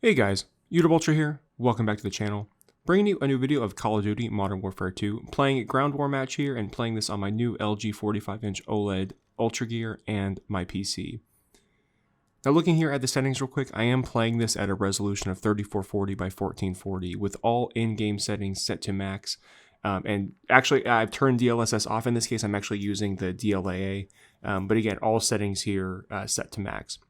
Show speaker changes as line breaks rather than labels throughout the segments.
Hey guys, Udub Ultra here. Welcome back to the channel. Bringing you a new video of Call of Duty Modern Warfare 2. Playing a ground war match here and playing this on my new LG 45-inch OLED UltraGear and my PC. Now looking here at the settings real quick, I am playing this at a resolution of 3440 by 1440 with all in-game settings set to max. And actually I've turned DLSS off. In this case I'm actually using the DLAA, but again all settings here set to max.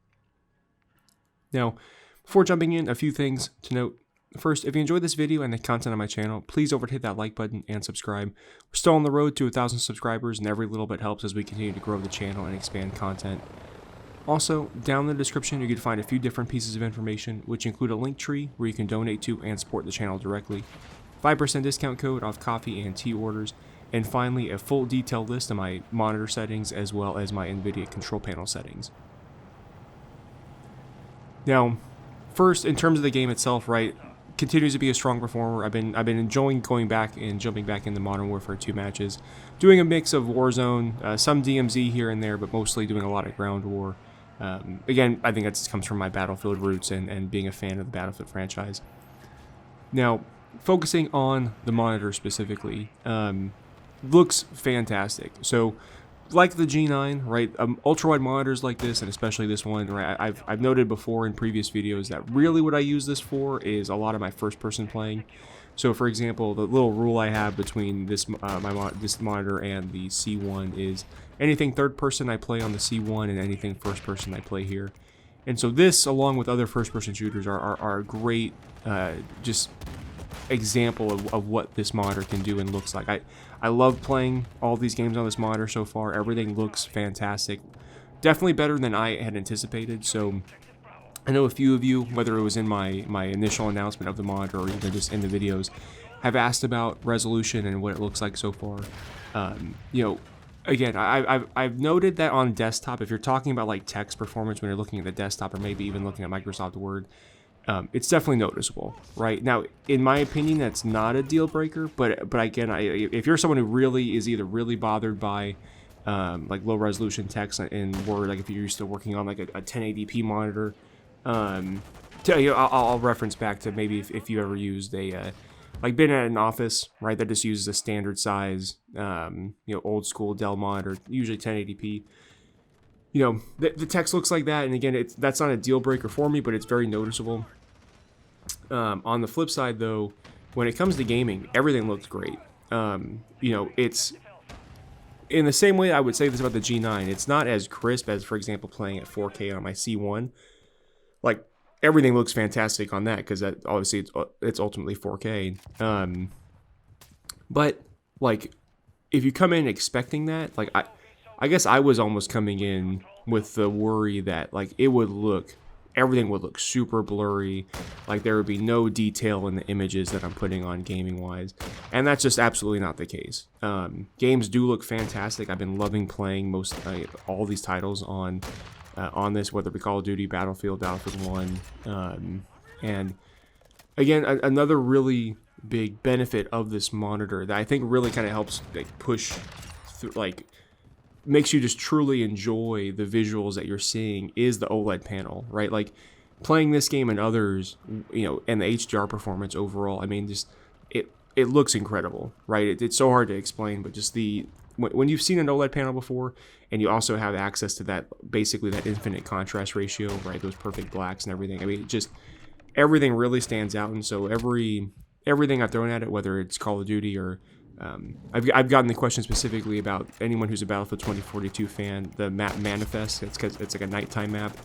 Now before jumping in, a few things to note. First, if you enjoyed this video and the content on my channel, please don't forget to hit that like button and subscribe. We're still on the road to 1,000 subscribers, and every little bit helps as we continue to grow the channel and expand content. Also, down in the description, you can find a few different pieces of information, which include a link tree where you can donate to and support the channel directly, 5% discount code off coffee and tea orders, and finally, a full detailed list of my monitor settings as well as my NVIDIA Control Panel settings. Now, first, in terms of the game itself, right, continues to be a strong performer. I've been enjoying going back and jumping back into Modern Warfare 2 matches, doing a mix of Warzone, some DMZ here and there, but mostly doing a lot of ground war. Again, I think that comes from my Battlefield roots and being a fan of the Battlefield franchise. Now, focusing on the monitor specifically, looks fantastic. So, like the G9, right, ultra-wide monitors like this, and especially this one, right, I've noted before in previous videos that really what I use this for is a lot of my first-person playing. So, for example, the little rule I have between this this monitor and the C1 is anything third-person I play on the C1 and anything first-person I play here. And so this, along with other first-person shooters, are a great just example of what this monitor can do and looks like. I love playing all these games on this monitor so far. Everything looks fantastic. Definitely better than I had anticipated. So I know a few of you, whether it was in my initial announcement of the monitor or even just in the videos, have asked about resolution and what it looks like so far. You know, again, I've noted that on desktop, if you're talking about like text performance when you're looking at the desktop or maybe even looking at Microsoft Word, it's definitely noticeable, right? Now, in my opinion, that's not a deal breaker, but again, if you're someone who really is either really bothered by like low resolution text in Word, like if you're used to working on like a 1080p monitor, I'll reference back to maybe if you ever used a like been at an office, right, that just uses a standard size, old school Dell monitor, usually 1080p. You know, the text looks like that, and again, that's not a deal breaker for me, but it's very noticeable. On the flip side, though, when it comes to gaming, everything looks great. You know, it's in the same way I would say this about the G9. It's not as crisp as, for example, playing at 4K on my C1. Like, everything looks fantastic on that because that obviously it's ultimately 4K. But like, if you come in expecting that, like I guess I was almost coming in with the worry that like everything would look super blurry, like there would be no detail in the images that I'm putting on gaming wise, and that's just absolutely not the case. Games do look fantastic. I've been loving playing all these titles on this, whether it be Call of Duty, Battlefield 1, and again, another really big benefit of this monitor that I think really kind of helps like push through, like makes you just truly enjoy the visuals that you're seeing is the OLED panel, right? Like playing this game and others, you know, and the HDR performance overall, I mean, just it looks incredible, right? It's so hard to explain, but just when you've seen an OLED panel before and you also have access to that, basically that infinite contrast ratio, right? Those perfect blacks and everything. I mean, everything really stands out. And so everything I've thrown at it, whether it's Call of Duty or I've gotten the question specifically about anyone who's a Battlefield 2042 fan, the map Manifest. It's like a nighttime map.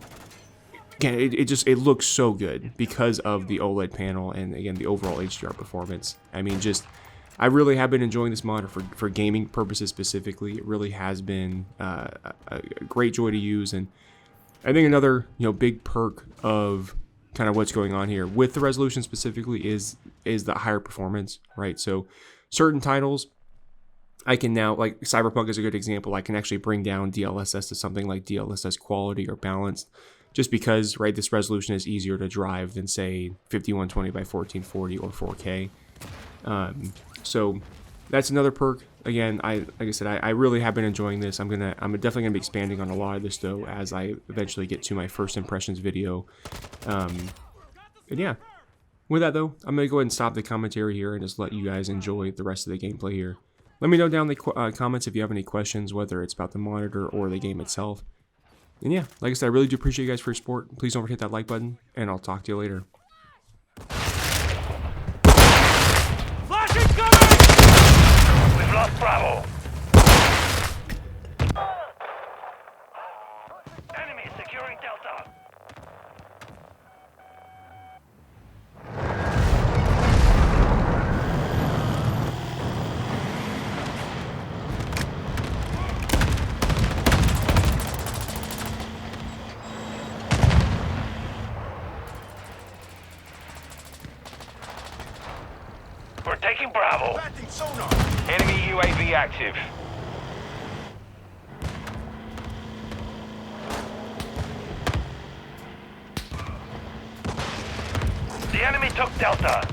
Again, it looks so good because of the OLED panel and again the overall HDR performance. I mean, I really have been enjoying this monitor for gaming purposes specifically. It really has been a great joy to use, and I think another big perk of kind of what's going on here with the resolution specifically is the higher performance, right? So certain titles, I can now, like Cyberpunk is a good example, I can actually bring down DLSS to something like DLSS quality or balanced, just because, right, this resolution is easier to drive than, say, 5120 by 1440 or 4K. So that's another perk. Again, like I said, I really have been enjoying this. I'm definitely gonna be expanding on a lot of this though as I eventually get to my first impressions video. And yeah, with that though, I'm going to go ahead and stop the commentary here and just let you guys enjoy the rest of the gameplay here. Let me know down in the comments if you have any questions, whether it's about the monitor or the game itself. And yeah, like I said, I really do appreciate you guys for your support. Please don't forget that like button, and I'll talk to you later.
Flash incoming! We've lost Bravo. Enemy securing Delta. We're taking Bravo. Enemy UAV active. The enemy took Delta.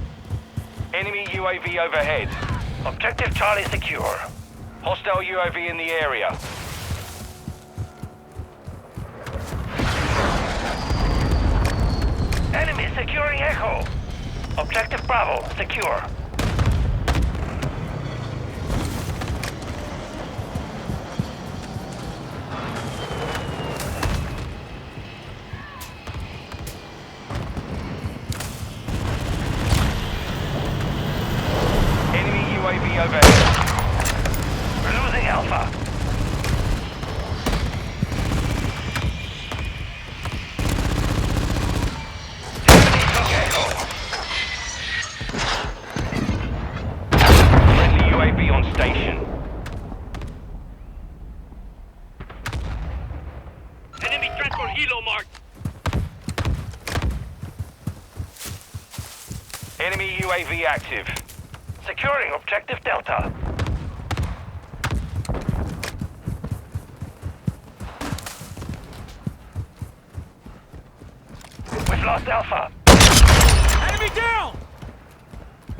Enemy UAV overhead. Objective Charlie secure. Hostile UAV in the area. Enemy securing Echo. Objective Bravo secure. UAV overhead. We're losing Alpha. Enemy took Echo. Friendly UAV on station. Enemy transport helo marked. Enemy UAV active. Securing objective Delta. We've lost Alpha. Enemy down!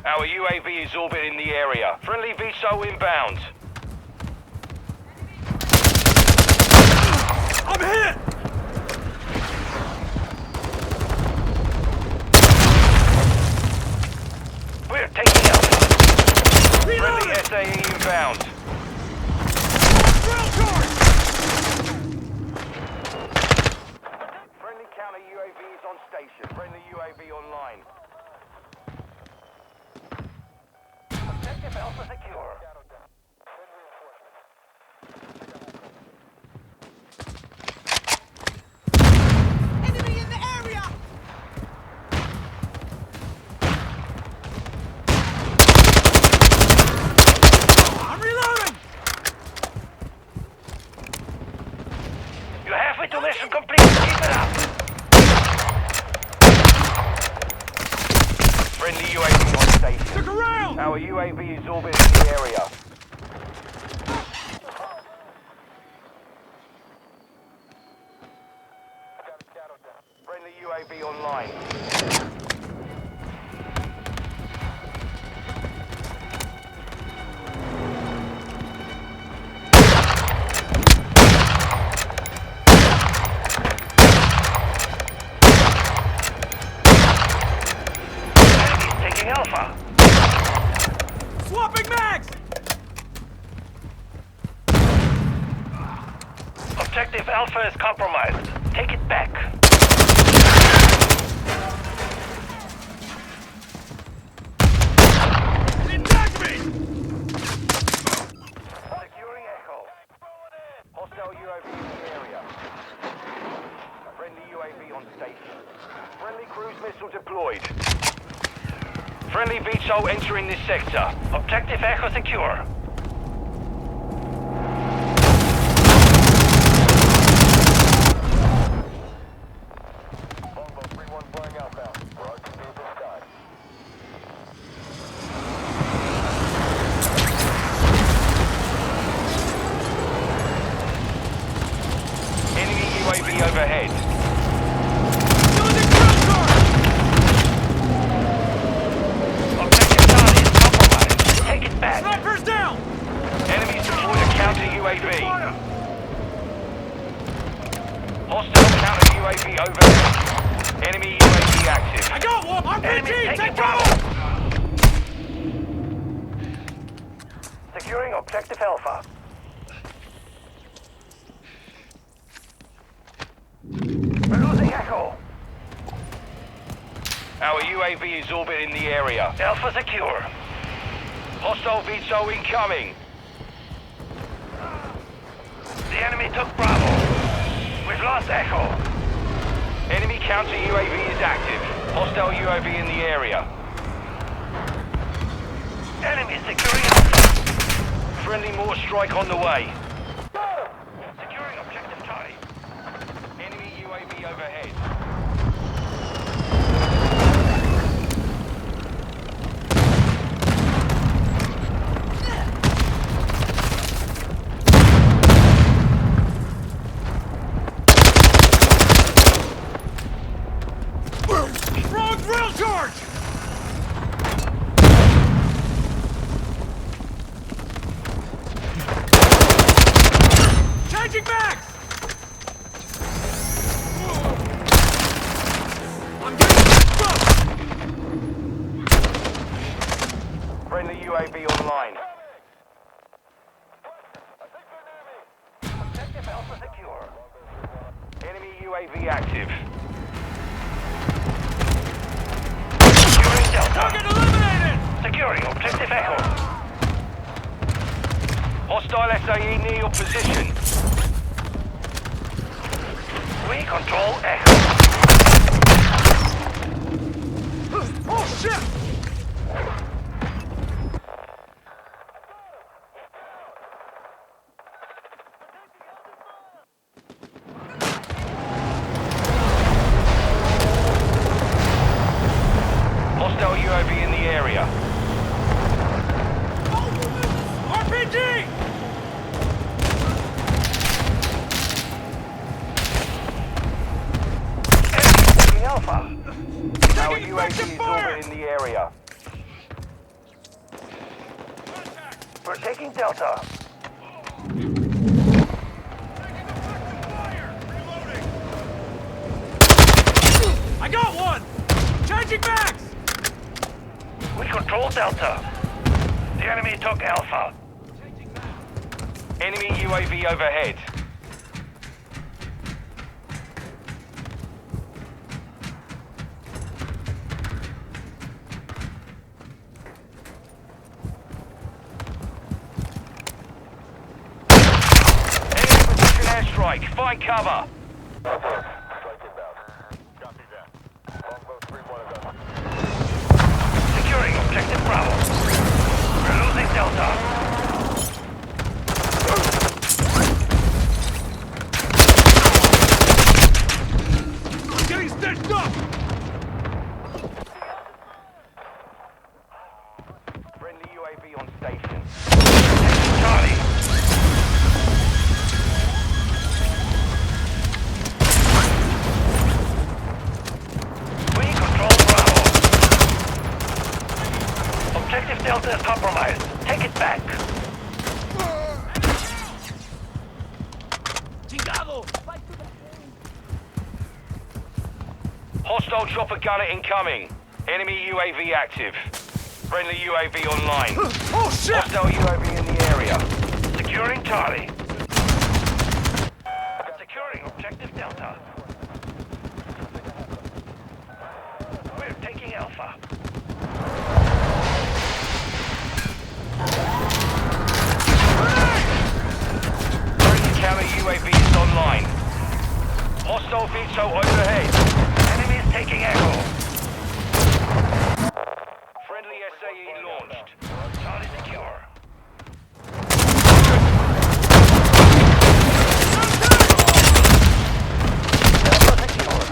Our UAV is orbiting the area. Friendly VSOL inbound. I'm hit! We're taking Alpha. Friendly SAE inbound. Friendly counter UAV is on station. Friendly UAV online. Objective Alpha secure.
Enemy in the area!
Vital mission complete. Keep it up. Friendly UAV on station. Look around. Our UAV is orbiting the area. Friendly UAV online. Alpha. Swapping mags! Objective Alpha is compromised. Take it back. Attack me! Securing Echo. Hostile UAV in the area. Friendly UAV on station. Friendly cruise missile deployed. Friendly VSOL entering this sector. Objective Echo secure. Longbow 3-1 flying outbound. We're on to the sky. Enemy UAV overhead. Snipers down! Enemies deployed a counter UAV. Hostile counter UAV overhead. Enemy UAV active.
I got one!
Enemy
RPG!
taking
Take
Bravo.
cover!
Securing objective Alpha. We're losing Echo. Our UAV is orbiting the area. Alpha secure. Hostile VIII incoming. The enemy took Bravo. We've lost Echo. Enemy counter UAV is active. Hostile UAV in the area. Enemy securing Alpha. Friendly mortar strike on the way. Securing objective Charlie. Enemy UAV overhead.
Wrong drill charge! Changing mags! I'm getting messed up!
Friendly UAV online. Objective Alpha secure. Enemy UAV active. Securing Delta.
Target eliminated!
Securing objective Echo. Hostile SAE near your position. We control Echo.
Oh shit!
Hostile UAV in the area.
RPG!
Enemy taking Alpha. Our
Taking
UAV
effective
is
fire!
orbiting the area. We're taking Delta.
I got one! Changing mags!
We control Delta. The enemy took Alpha. Enemy UAV overhead. Enemy precision airstrike. Find cover. Securing objective Bravo. We're losing Delta.
I'm getting stitched up!
Friendly UAV on station. Taking Charlie. We control Bravo. Objective Delta is compromised. Take it back.
Chingado!
Hostile chopper gunner incoming. Enemy UAV active. Friendly UAV online.
Oh shit!
Hostile UAV in the area. Securing Charlie. Securing objective Delta. We're taking Alpha. Friendly counter UAV is online. Hostile VIII overhead. Enemies taking Echo. Friendly SAE launched. Charlie secure. Alpha secure.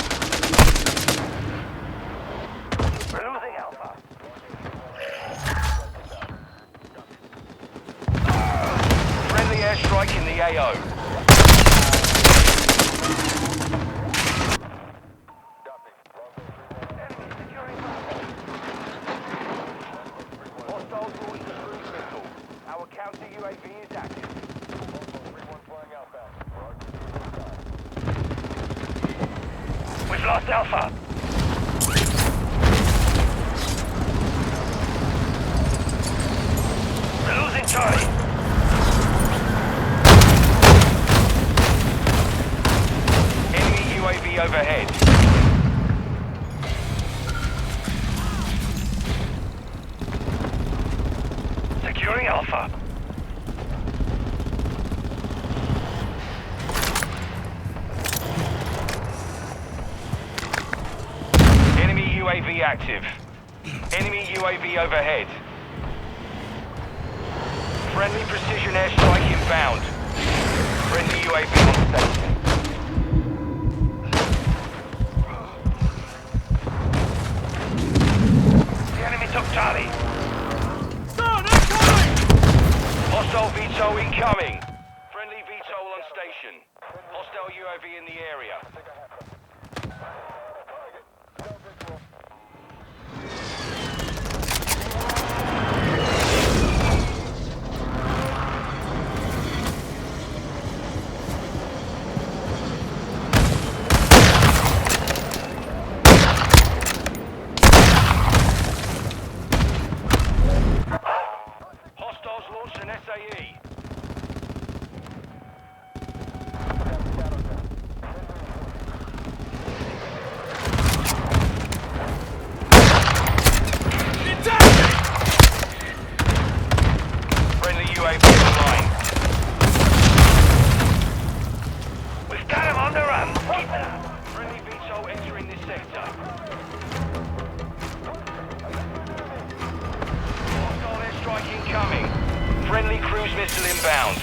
We're losing Alpha. Friendly airstrike in the AO. Hostile launch the cruise missile. Our counter UAV is active. We've lost Alpha. Alpha. Enemy UAV active. Enemy UAV overhead. Friendly precision airstrike inbound. Friendly UAV on station. The enemy took Charlie.
Stone incoming!
Hostile VTOL incoming. Friendly VTOL on station. Hostile UAV in the area. Hostiles launched an SAE. Friendly UAV online. We've got him on the run. Friendly VTOL entering this sector. Hostile airstrike incoming. Friendly cruise missile inbound.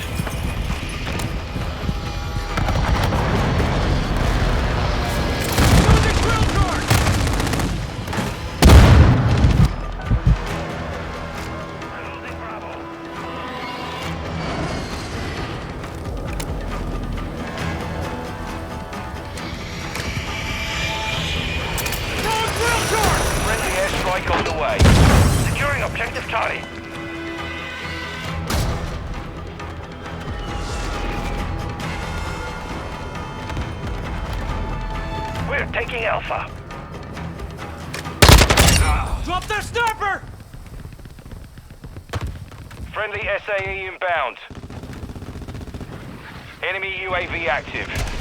Losing drill charge!
Losing Bravo.
Throwing drill charge!
Friendly airstrike on the way. Securing objective Charlie. We're taking Alpha.
Drop their sniper!
Friendly SAE inbound. Enemy UAV active.